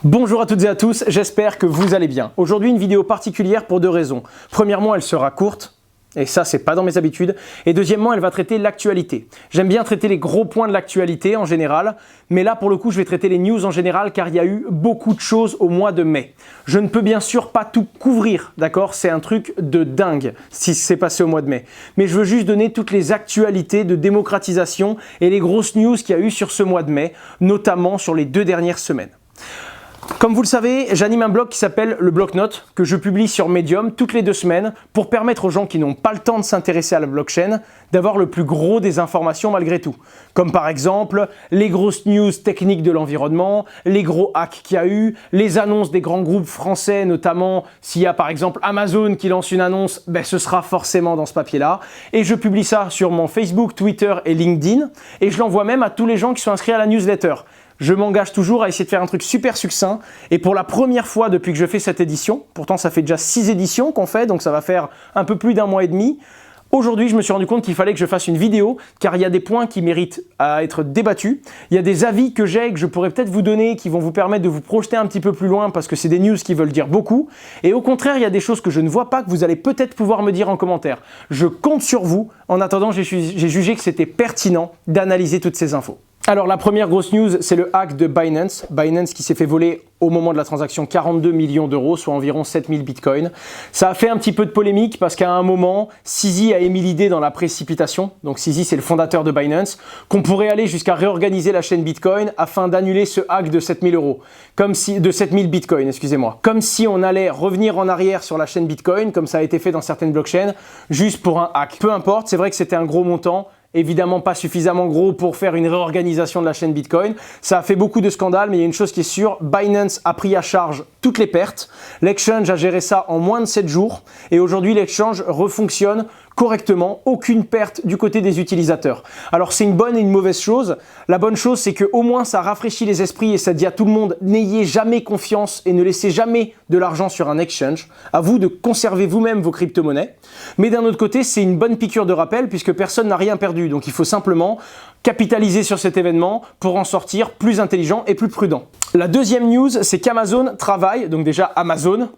Bonjour à toutes et à tous, j'espère que vous allez bien. Aujourd'hui une vidéo particulière pour deux raisons. Premièrement, elle sera courte, et ça c'est pas dans mes habitudes. Et deuxièmement, elle va traiter l'actualité. J'aime bien traiter les gros points de l'actualité en général, mais là pour le coup je vais traiter les news en général car il y a eu beaucoup de choses au mois de mai. Je ne peux bien sûr pas tout couvrir, d'accord? C'est un truc de dingue si c'est passé au mois de mai. Mais je veux juste donner toutes les actualités de démocratisation et les grosses news qu'il y a eu sur ce mois de mai, notamment sur les 2 dernières semaines. Comme vous le savez, j'anime un blog qui s'appelle le Bloc-Notes, que je publie sur Medium toutes les 2 semaines pour permettre aux gens qui n'ont pas le temps de s'intéresser à la blockchain d'avoir le plus gros des informations malgré tout. Comme par exemple les grosses news techniques de l'environnement, les gros hacks qu'il y a eu, les annonces des grands groupes français, notamment s'il y a par exemple Amazon qui lance une annonce, ce sera forcément dans ce papier-là. Et je publie ça sur mon Facebook, Twitter et LinkedIn et je l'envoie même à tous les gens qui sont inscrits à la newsletter. Je m'engage toujours à essayer de faire un truc super succinct et pour la première fois depuis que je fais cette édition, pourtant ça fait déjà 6 éditions qu'on fait, donc ça va faire un peu plus d'1 mois et demi, aujourd'hui je me suis rendu compte qu'il fallait que je fasse une vidéo car il y a des points qui méritent à être débattus, il y a des avis que j'ai et que je pourrais peut-être vous donner qui vont vous permettre de vous projeter un petit peu plus loin parce que c'est des news qui veulent dire beaucoup et au contraire il y a des choses que je ne vois pas que vous allez peut-être pouvoir me dire en commentaire. Je compte sur vous, en attendant j'ai jugé que c'était pertinent d'analyser toutes ces infos. Alors la première grosse news, c'est le hack de Binance. Binance qui s'est fait voler au moment de la transaction 42 millions d'euros, soit environ 7000 bitcoins. Ça a fait un petit peu de polémique parce qu'à un moment, CZ a émis l'idée dans la précipitation, donc CZ c'est le fondateur de Binance, qu'on pourrait aller jusqu'à réorganiser la chaîne Bitcoin afin d'annuler ce hack de 7000 euros. De 7000 bitcoins, excusez-moi. Comme si on allait revenir en arrière sur la chaîne Bitcoin, comme ça a été fait dans certaines blockchains, juste pour un hack. Peu importe, c'est vrai que c'était un gros montant, évidemment pas suffisamment gros pour faire une réorganisation de la chaîne Bitcoin. Ça a fait beaucoup de scandales, mais il y a une chose qui est sûre, Binance a pris à charge toutes les pertes. L'exchange a géré ça en moins de 7 jours et aujourd'hui l'exchange refonctionne correctement, aucune perte du côté des utilisateurs. Alors c'est une bonne et une mauvaise chose. La bonne chose c'est que au moins ça rafraîchit les esprits et ça dit à tout le monde n'ayez jamais confiance et ne laissez jamais de l'argent sur un exchange. À vous de conserver vous-même vos crypto-monnaies. Mais d'un autre côté c'est une bonne piqûre de rappel puisque personne n'a rien perdu. Donc il faut simplement capitaliser sur cet événement pour en sortir plus intelligent et plus prudent. La deuxième news c'est qu'Amazon travaille, donc déjà Amazon,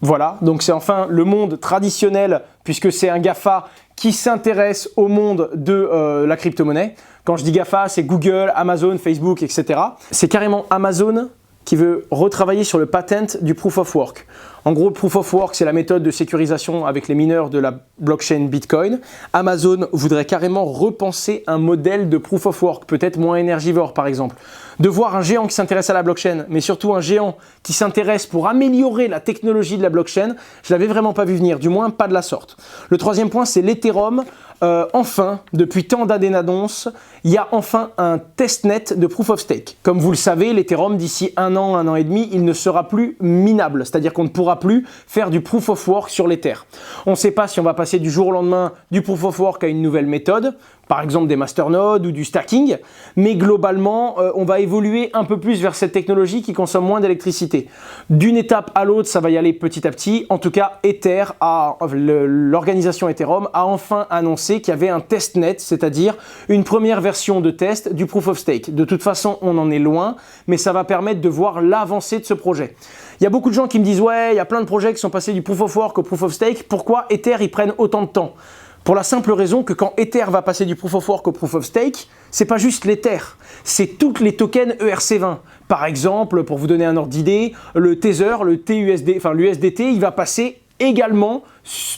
voilà, donc c'est enfin le monde traditionnel puisque c'est un GAFA qui s'intéresse au monde de la crypto-monnaie. Quand je dis GAFA, c'est Google, Amazon, Facebook, etc. C'est carrément Amazon qui veut retravailler sur le patent du Proof of Work. En gros, Proof of Work, c'est la méthode de sécurisation avec les mineurs de la blockchain Bitcoin. Amazon voudrait carrément repenser un modèle de Proof of Work, peut-être moins énergivore par exemple. De voir un géant qui s'intéresse à la blockchain, mais surtout un géant qui s'intéresse pour améliorer la technologie de la blockchain, je l'avais vraiment pas vu venir, du moins pas de la sorte. Le troisième point, c'est l'Ethereum. Enfin, depuis tant d'années d'annonces, il y a enfin un testnet de Proof of Stake. Comme vous le savez, l'Ethereum, d'ici 1 an et demi, il ne sera plus minable, c'est-à-dire qu'on ne pourra plus faire du Proof of Work sur l'Ether. On ne sait pas si on va passer du jour au lendemain du Proof of Work à une nouvelle méthode, par exemple des masternodes ou du stacking, mais globalement, on va évoluer un peu plus vers cette technologie qui consomme moins d'électricité. D'une étape à l'autre, ça va y aller petit à petit. En tout cas, l'organisation Ethereum a enfin annoncé qu'il y avait un testnet, c'est-à-dire une première version de test du Proof of Stake. De toute façon, on en est loin, mais ça va permettre de voir l'avancée de ce projet. Il y a beaucoup de gens qui me disent « Ouais, il y a plein de projets qui sont passés du Proof of Work au Proof of Stake, pourquoi Ether ils prennent autant de temps ?» Pour la simple raison que quand Ether va passer du Proof of Work au Proof of Stake, c'est pas juste l'Ether, c'est tous les tokens ERC20. Par exemple, pour vous donner un ordre d'idée, le Tether, l'USDT, il va passer également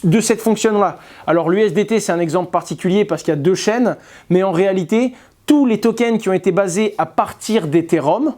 de cette fonction-là. Alors l'USDT, c'est un exemple particulier parce qu'il y a 2 chaînes, mais en réalité, tous les tokens qui ont été basés à partir d'Ethereum,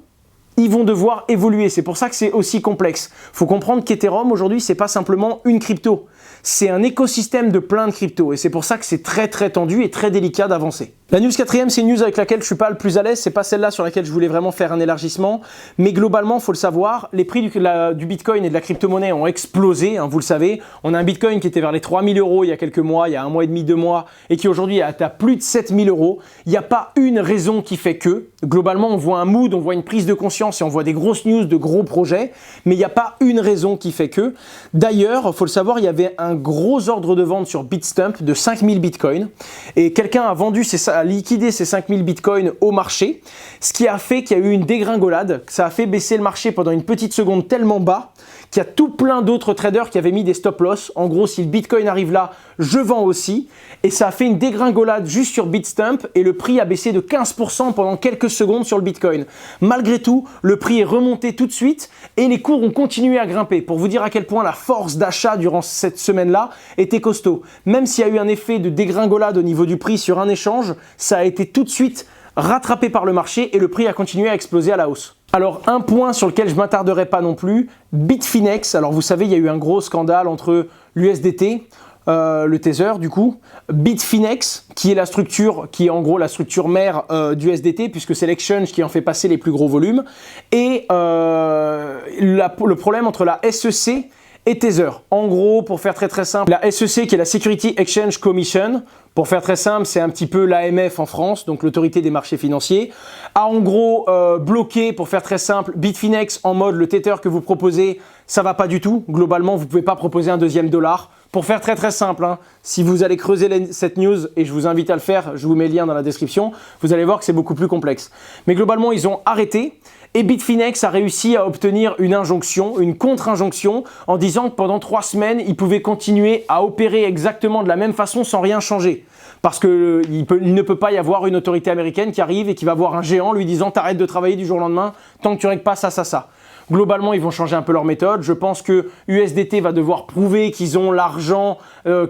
ils vont devoir évoluer. C'est pour ça que c'est aussi complexe. Il faut comprendre qu'Ethereum, aujourd'hui, c'est pas simplement une crypto. C'est un écosystème de plein de cryptos et c'est pour ça que c'est très tendu et très délicat d'avancer. La news 4e, c'est une news avec laquelle je suis pas le plus à l'aise, c'est pas celle-là sur laquelle je voulais vraiment faire un élargissement, mais globalement, il faut le savoir, les prix du Bitcoin et de la crypto-monnaie ont explosé, hein, vous le savez. On a un Bitcoin qui était vers les 3000 euros il y a quelques mois, il y a 1 mois et demi, 2 mois, et qui aujourd'hui est à plus de 7000 euros. Il n'y a pas une raison qui fait que, globalement, on voit un mood, on voit une prise de conscience puissance et on voit des grosses news de gros projets, mais il n'y a pas une raison qui fait que. D'ailleurs, il faut le savoir, il y avait un gros ordre de vente sur Bitstamp de 5000 bitcoins et quelqu'un a liquidé ces 5000 bitcoins au marché, ce qui a fait qu'il y a eu une dégringolade, ça a fait baisser le marché pendant une petite seconde tellement bas qu'il y a tout plein d'autres traders qui avaient mis des stop loss. En gros, si le bitcoin arrive là, je vends aussi. Et ça a fait une dégringolade juste sur Bitstamp et le prix a baissé de 15% pendant quelques secondes sur le bitcoin. Malgré tout, le prix est remonté tout de suite et les cours ont continué à grimper. Pour vous dire à quel point la force d'achat durant cette semaine-là était costaud. Même s'il y a eu un effet de dégringolade au niveau du prix sur un échange, ça a été tout de suite rattrapé par le marché et le prix a continué à exploser à la hausse. Alors un point sur lequel je ne m'attarderai pas non plus, Bitfinex. Alors vous savez, il y a eu un gros scandale entre l'USDT, le Tether du coup, Bitfinex qui est la structure, qui est en gros la structure mère du USDT puisque c'est l'exchange qui en fait passer les plus gros volumes, et le problème entre la SEC et Tether. En gros, pour faire très simple, la SEC qui est la Security Exchange Commission, pour faire très simple, c'est un petit peu l'AMF en France, donc l'autorité des marchés financiers, a en gros bloqué, pour faire très simple, Bitfinex en mode le Tether que vous proposez, ça va pas du tout. Globalement, vous pouvez pas proposer un deuxième dollar. Pour faire très simple, hein, si vous allez creuser cette news, et je vous invite à le faire, je vous mets le lien dans la description, vous allez voir que c'est beaucoup plus complexe. Mais globalement, ils ont arrêté. Et Bitfinex a réussi à obtenir une injonction, une contre-injonction, en disant que pendant 3 semaines, ils pouvaient continuer à opérer exactement de la même façon sans rien changer. Parce qu'il ne peut pas y avoir une autorité américaine qui arrive et qui va voir un géant lui disant « t'arrêtes de travailler du jour au lendemain tant que tu règles pas ça ». Globalement, ils vont changer un peu leur méthode. Je pense que USDT va devoir prouver qu'ils ont l'argent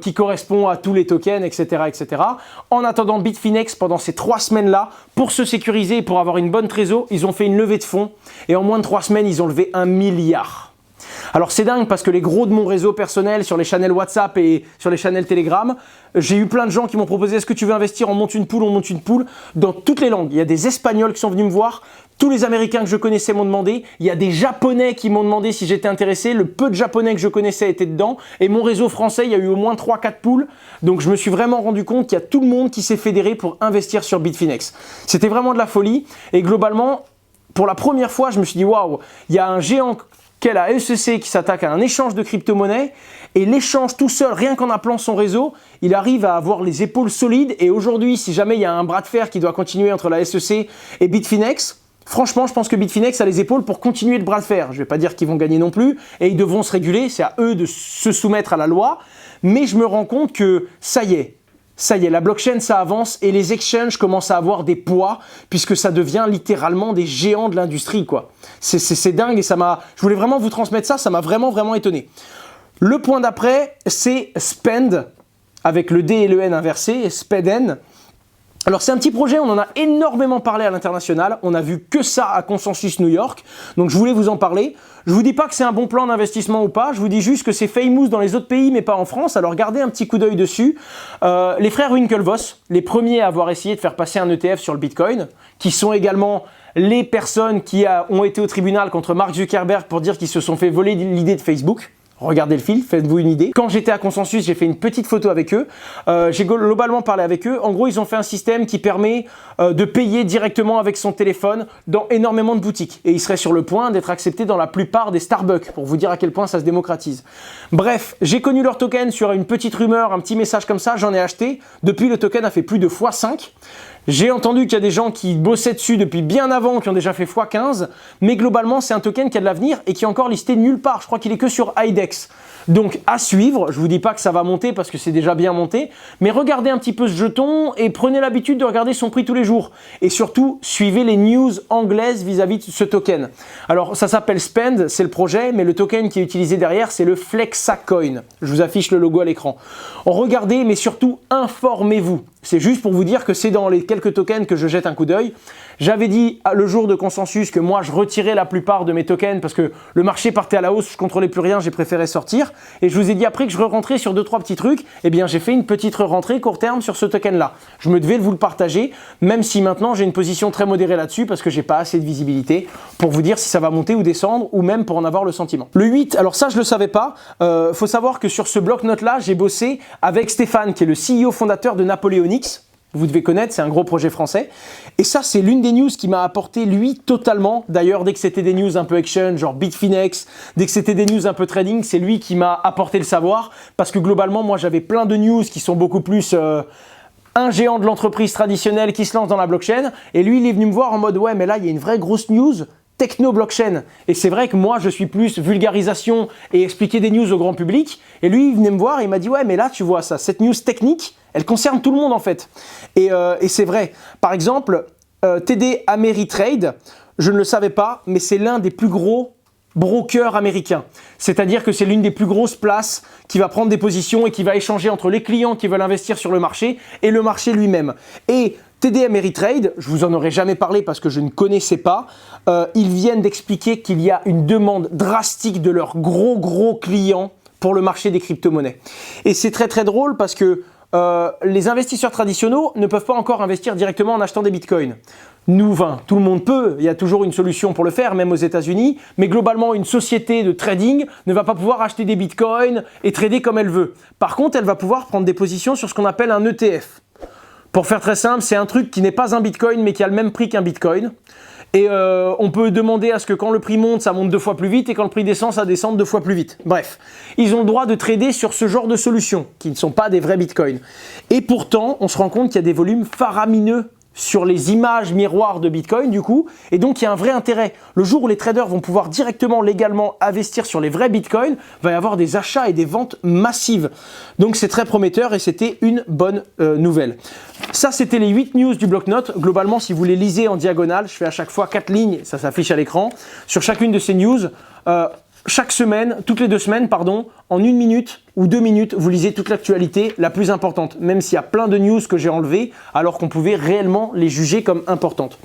qui correspond à tous les tokens, etc., etc. En attendant, Bitfinex, pendant ces 3 semaines-là, pour se sécuriser et pour avoir une bonne trésor, ils ont fait une levée de fonds. Et en moins de 3 semaines, ils ont levé 1 milliard. Alors c'est dingue parce que les gros de mon réseau personnel sur les channels WhatsApp et sur les channels Telegram, j'ai eu plein de gens qui m'ont proposé « Est-ce que tu veux investir ? On monte une pool dans toutes les langues. Il y a des Espagnols qui sont venus me voir. Tous les Américains que je connaissais m'ont demandé. Il y a des Japonais qui m'ont demandé si j'étais intéressé. Le peu de Japonais que je connaissais étaient dedans. Et mon réseau français, il y a eu au moins 3-4 pools. Donc je me suis vraiment rendu compte qu'il y a tout le monde qui s'est fédéré pour investir sur Bitfinex. C'était vraiment de la folie. Et globalement, pour la première fois, je me suis dit « Waouh, il y a un géant qu'est la SEC qui s'attaque à un échange de crypto-monnaies. Et l'échange tout seul, rien qu'en appelant son réseau, il arrive à avoir les épaules solides. Et aujourd'hui, si jamais il y a un bras de fer qui doit continuer entre la SEC et Bitfinex, franchement, je pense que Bitfinex a les épaules pour continuer le bras de fer. Je ne vais pas dire qu'ils vont gagner non plus et ils devront se réguler. C'est à eux de se soumettre à la loi. Mais je me rends compte que ça y est, la blockchain, ça avance et les exchanges commencent à avoir des poids puisque ça devient littéralement des géants de l'industrie, quoi. C'est dingue et je voulais vraiment vous transmettre ça m'a vraiment étonné. Le point d'après, c'est Spend, avec le D et le N inversé, Speden. Alors c'est un petit projet, on en a énormément parlé à l'international, on a vu que ça à Consensus New York, donc je voulais vous en parler. Je vous dis pas que c'est un bon plan d'investissement ou pas, je vous dis juste que c'est famous dans les autres pays mais pas en France, alors gardez un petit coup d'œil dessus. Les frères Winklevoss, les premiers à avoir essayé de faire passer un ETF sur le Bitcoin, qui sont également les personnes qui ont été au tribunal contre Mark Zuckerberg pour dire qu'ils se sont fait voler l'idée de Facebook. Regardez le fil, faites-vous une idée. Quand j'étais à Consensus, j'ai fait une petite photo avec eux. J'ai globalement parlé avec eux. En gros, ils ont fait un système qui permet de payer directement avec son téléphone dans énormément de boutiques. Et ils seraient sur le point d'être acceptés dans la plupart des Starbucks, pour vous dire à quel point ça se démocratise. Bref, j'ai connu leur token sur une petite rumeur, un petit message comme ça, j'en ai acheté. Depuis, le token a fait plus de x5. J'ai entendu qu'il y a des gens qui bossaient dessus depuis bien avant, qui ont déjà fait x15, mais globalement, c'est un token qui a de l'avenir et qui est encore listé nulle part. Je crois qu'il est que sur IDEX. Donc, à suivre. Je vous dis pas que ça va monter parce que c'est déjà bien monté, mais regardez un petit peu ce jeton et prenez l'habitude de regarder son prix tous les jours. Et surtout, suivez les news anglaises vis-à-vis de ce token. Alors, ça s'appelle Spend, c'est le projet, mais le token qui est utilisé derrière, c'est le FlexaCoin. Je vous affiche le logo à l'écran. Regardez, mais surtout, informez-vous. C'est juste pour vous dire que c'est dans les quelques tokens que je jette un coup d'œil. J'avais dit le jour de Consensus que moi je retirais la plupart de mes tokens parce que le marché partait à la hausse, je contrôlais plus rien, j'ai préféré sortir. Et je vous ai dit après que je re-rentrais sur 2-3 petits trucs, eh bien j'ai fait une petite re-rentrée court terme sur ce token là. Je me devais de vous le partager, même si maintenant j'ai une position très modérée là-dessus parce que j'ai pas assez de visibilité pour vous dire si ça va monter ou descendre ou même pour en avoir le sentiment. Le 8, alors ça je le savais pas, faut savoir que sur ce bloc-notes là, j'ai bossé avec Stéphane qui est le CEO fondateur de Napoleonix. vous devez connaître, c'est un gros projet français. Et ça, c'est l'une des news qui m'a apporté lui totalement. D'ailleurs, dès que c'était des news un peu exchange, genre Bitfinex, dès que c'était des news un peu trading, c'est lui qui m'a apporté le savoir. Parce que globalement, moi, j'avais plein de news qui sont beaucoup plus un géant de l'entreprise traditionnelle qui se lance dans la blockchain. Et lui, il est venu me voir en mode, ouais, mais là, il y a une vraie grosse news techno-blockchain. Et c'est vrai que moi, je suis plus vulgarisation et expliquer des news au grand public. Et lui, il venait me voir et il m'a dit, ouais, mais là, tu vois ça, cette news technique, elle concerne tout le monde en fait. Et c'est vrai. Par exemple, TD Ameritrade, je ne le savais pas, mais c'est l'un des plus gros brokers américains. C'est-à-dire que c'est l'une des plus grosses places qui va prendre des positions et qui va échanger entre les clients qui veulent investir sur le marché et le marché lui-même. Et TD Ameritrade, je vous en aurais jamais parlé parce que je ne connaissais pas, ils viennent d'expliquer qu'il y a une demande drastique de leurs gros clients pour le marché des crypto-monnaies. Et c'est très drôle parce que les investisseurs traditionnels ne peuvent pas encore investir directement en achetant des bitcoins. Nous, tout le monde peut, il y a toujours une solution pour le faire, même aux États-Unis, mais globalement, une société de trading ne va pas pouvoir acheter des bitcoins et trader comme elle veut. Par contre, elle va pouvoir prendre des positions sur ce qu'on appelle un ETF. Pour faire très simple, c'est un truc qui n'est pas un bitcoin, mais qui a le même prix qu'un bitcoin. Et on peut demander à ce que quand le prix monte, ça monte 2 fois plus vite et quand le prix descend, ça descend 2 fois plus vite. Bref, ils ont le droit de trader sur ce genre de solutions qui ne sont pas des vrais bitcoins. Et pourtant, on se rend compte qu'il y a des volumes faramineux sur les images miroirs de Bitcoin du coup, et donc il y a un vrai intérêt. Le jour où les traders vont pouvoir directement, légalement investir sur les vrais Bitcoins, va y avoir des achats et des ventes massives. Donc c'est très prometteur et c'était une bonne nouvelle. Ça, c'était les 8 news du bloc-notes. Globalement, si vous les lisez en diagonale, je fais à chaque fois 4 lignes, ça s'affiche à l'écran. Sur chacune de ces news, chaque semaine, toutes les 2 semaines, pardon, en 1 minute ou 2 minutes, vous lisez toute l'actualité la plus importante, même s'il y a plein de news que j'ai enlevées, alors qu'on pouvait réellement les juger comme importantes.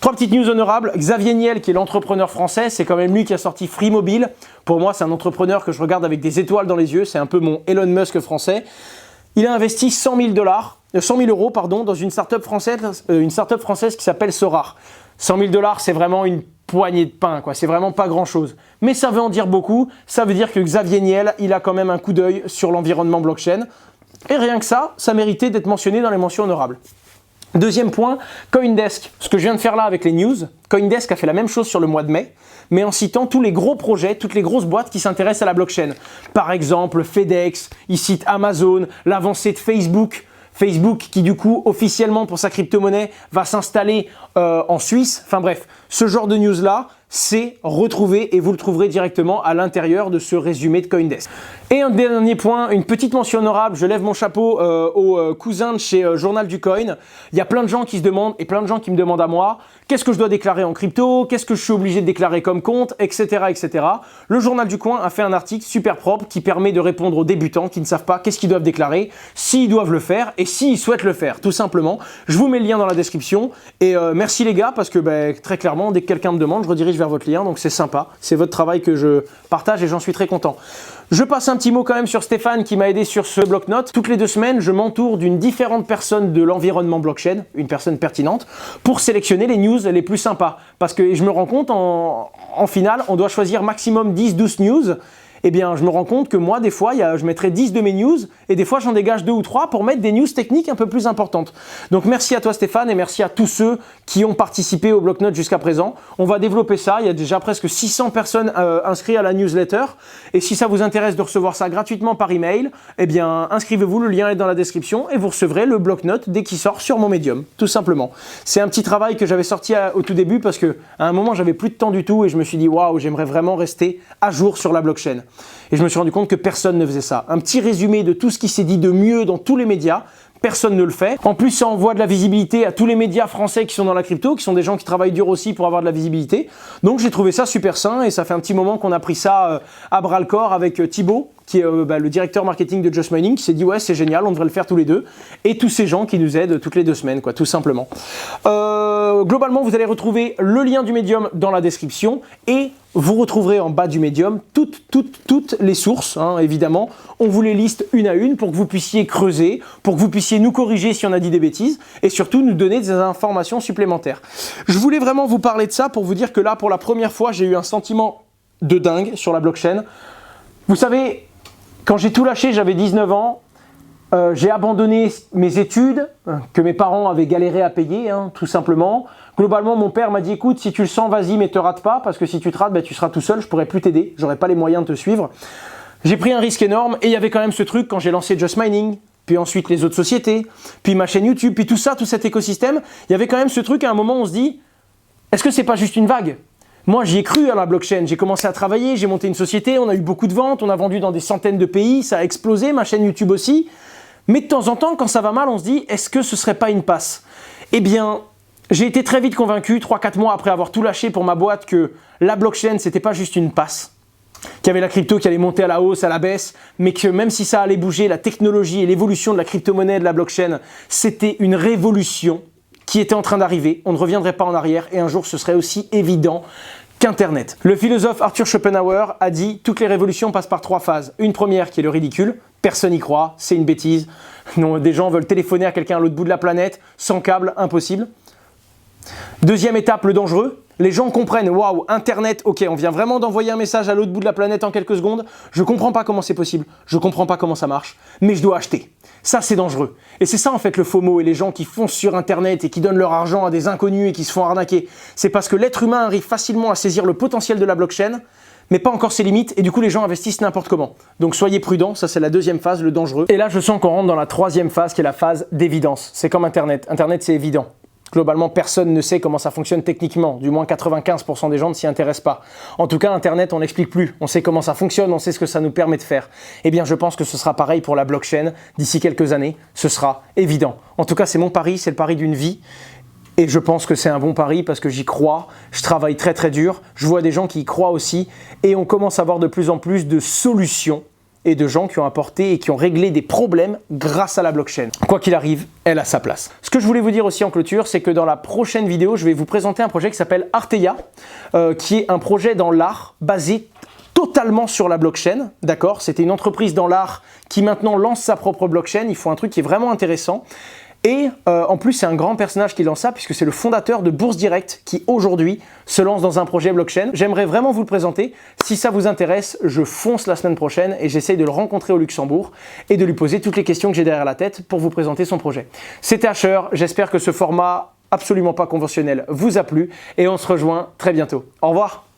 3 petites news honorables. Xavier Niel, qui est l'entrepreneur français, c'est quand même lui qui a sorti Free Mobile. Pour moi, c'est un entrepreneur que je regarde avec des étoiles dans les yeux. C'est un peu mon Elon Musk français. Il a investi 100 000 euros dans une startup française qui s'appelle Sorar. 100 000 $, c'est vraiment une poignée de pain, quoi. C'est vraiment pas grand-chose. Mais ça veut en dire beaucoup. Ça veut dire que Xavier Niel, il a quand même un coup d'œil sur l'environnement blockchain. Et rien que ça, ça méritait d'être mentionné dans les mentions honorables. Deuxième point, Coindesk. Ce que je viens de faire là avec les news, Coindesk a fait la même chose sur le mois de mai, mais en citant tous les gros projets, toutes les grosses boîtes qui s'intéressent à la blockchain. Par exemple, FedEx, il cite Amazon, l'avancée de Facebook. Facebook qui du coup officiellement pour sa crypto-monnaie va s'installer en Suisse. Enfin bref, ce genre de news là, c'est retrouvé et vous le trouverez directement à l'intérieur de ce résumé de Coindesk. Et un dernier point, une petite mention honorable, je lève mon chapeau aux cousins de chez Journal du Coin. Il y a plein de gens qui se demandent et plein de gens qui me demandent à moi qu'est-ce que je dois déclarer en crypto, qu'est-ce que je suis obligé de déclarer comme compte, etc. etc. Le Journal du Coin a fait un article super propre qui permet de répondre aux débutants qui ne savent pas qu'est-ce qu'ils doivent déclarer, s'ils doivent le faire et s'ils souhaitent le faire, tout simplement. Je vous mets le lien dans la description et merci les gars parce que très clairement, dès que quelqu'un me demande, je redirige vers votre lien, donc c'est sympa. C'est votre travail que je partage et j'en suis très content. Je passe un petit mot quand même sur Stéphane qui m'a aidé sur ce bloc-notes. Toutes les 2 semaines, je m'entoure d'une différente personne de l'environnement blockchain, une personne pertinente, pour sélectionner les news les plus sympas. Parce que je me rends compte, en finale, on doit choisir maximum 10-12 news. Eh bien, je me rends compte que moi, des fois, je mettrai 10 de mes news et des fois, j'en dégage 2 ou 3 pour mettre des news techniques un peu plus importantes. Donc, merci à toi Stéphane et merci à tous ceux qui ont participé au bloc-notes jusqu'à présent. On va développer ça. Il y a déjà presque 600 personnes inscrites à la newsletter. Et si ça vous intéresse de recevoir ça gratuitement par email, eh bien, inscrivez-vous. Le lien est dans la description et vous recevrez le bloc-notes dès qu'il sort sur mon Medium, tout simplement. C'est un petit travail que j'avais sorti au tout début parce que à un moment, j'avais plus de temps du tout et je me suis dit, waouh, j'aimerais vraiment rester à jour sur la blockchain. Et je me suis rendu compte que personne ne faisait ça. Un petit résumé de tout ce qui s'est dit de mieux dans tous les médias. Personne ne le fait. En plus, ça envoie de la visibilité à tous les médias français qui sont dans la crypto, qui sont des gens qui travaillent dur aussi pour avoir de la visibilité. Donc, j'ai trouvé ça super sain et ça fait un petit moment qu'on a pris ça à bras le corps avec Thibaut, qui est le directeur marketing de Just Mining, qui s'est dit ouais, c'est génial, on devrait le faire tous les deux. Et tous ces gens qui nous aident toutes les 2 semaines, quoi, tout simplement. Globalement, vous allez retrouver le lien du Medium dans la description et vous retrouverez en bas du Medium toutes les sources, hein, évidemment. On vous les liste une à une pour que vous puissiez creuser, pour que vous puissiez nous corriger si on a dit des bêtises et surtout nous donner des informations supplémentaires. Je voulais vraiment vous parler de ça pour vous dire que là, pour la première fois, j'ai eu un sentiment de dingue sur la blockchain. Vous savez, quand j'ai tout lâché, j'avais 19 ans. J'ai abandonné mes études, que mes parents avaient galéré à payer, hein, tout simplement. Globalement, mon père m'a dit, écoute, si tu le sens, vas-y, mais te rate pas, parce que si tu te rates, ben, tu seras tout seul, je pourrai plus t'aider, j'aurai pas les moyens de te suivre. J'ai pris un risque énorme, et il y avait quand même ce truc quand j'ai lancé Just Mining, puis ensuite les autres sociétés, puis ma chaîne YouTube, puis tout ça, tout cet écosystème, il y avait quand même ce truc, à un moment, on se dit, est-ce que c'est pas juste une vague ? Moi, j'y ai cru à la blockchain, j'ai commencé à travailler, j'ai monté une société, on a eu beaucoup de ventes, on a vendu dans des centaines de pays, ça a explosé, ma chaîne YouTube aussi. Mais de temps en temps, quand ça va mal, on se dit, est-ce que ce serait pas une passe ? Eh bien, j'ai été très vite convaincu, 3-4 mois après avoir tout lâché pour ma boîte, que la blockchain, c'était pas juste une passe, qu'il y avait la crypto qui allait monter à la hausse, à la baisse, mais que même si ça allait bouger, la technologie et l'évolution de la crypto-monnaie, de la blockchain, c'était une révolution qui était en train d'arriver, on ne reviendrait pas en arrière et un jour ce serait aussi évident qu'Internet. Le philosophe Arthur Schopenhauer a dit « Toutes les révolutions passent par 3 phases. Une première qui est le ridicule, personne n'y croit, c'est une bêtise. Non, des gens veulent téléphoner à quelqu'un à l'autre bout de la planète, sans câble, impossible. Deuxième étape, le dangereux. Les gens comprennent, waouh, Internet, ok, on vient vraiment d'envoyer un message à l'autre bout de la planète en quelques secondes. Je comprends pas comment c'est possible, je comprends pas comment ça marche, mais je dois acheter. Ça, c'est dangereux. Et c'est ça, en fait, le FOMO et les gens qui foncent sur Internet et qui donnent leur argent à des inconnus et qui se font arnaquer. C'est parce que l'être humain arrive facilement à saisir le potentiel de la blockchain, mais pas encore ses limites, et du coup, les gens investissent n'importe comment. Donc, soyez prudents, ça, c'est la deuxième phase, le dangereux. Et là, je sens qu'on rentre dans la troisième phase, qui est la phase d'évidence. C'est comme Internet. Internet, c'est évident. Globalement, personne ne sait comment ça fonctionne techniquement. Du moins 95% des gens ne s'y intéressent pas. En tout cas, Internet, on n'explique plus. On sait comment ça fonctionne, on sait ce que ça nous permet de faire. Eh bien, je pense que ce sera pareil pour la blockchain. D'ici quelques années, ce sera évident. En tout cas, c'est mon pari, c'est le pari d'une vie. Et je pense que c'est un bon pari parce que j'y crois. Je travaille très très dur. Je vois des gens qui y croient aussi. Et on commence à avoir de plus en plus de solutions et de gens qui ont apporté et qui ont réglé des problèmes grâce à la blockchain. Quoi qu'il arrive, elle a sa place. Ce que je voulais vous dire aussi en clôture, c'est que dans la prochaine vidéo, je vais vous présenter un projet qui s'appelle Arteia, qui est un projet dans l'art basé totalement sur la blockchain, d'accord ? C'était une entreprise dans l'art qui maintenant lance sa propre blockchain. Ils font un truc qui est vraiment intéressant. Et en plus, c'est un grand personnage qui lance ça puisque c'est le fondateur de Bourse Direct qui aujourd'hui se lance dans un projet blockchain. J'aimerais vraiment vous le présenter. Si ça vous intéresse, je fonce la semaine prochaine et j'essaye de le rencontrer au Luxembourg et de lui poser toutes les questions que j'ai derrière la tête pour vous présenter son projet. C'était Asher, j'espère que ce format absolument pas conventionnel vous a plu et on se rejoint très bientôt. Au revoir.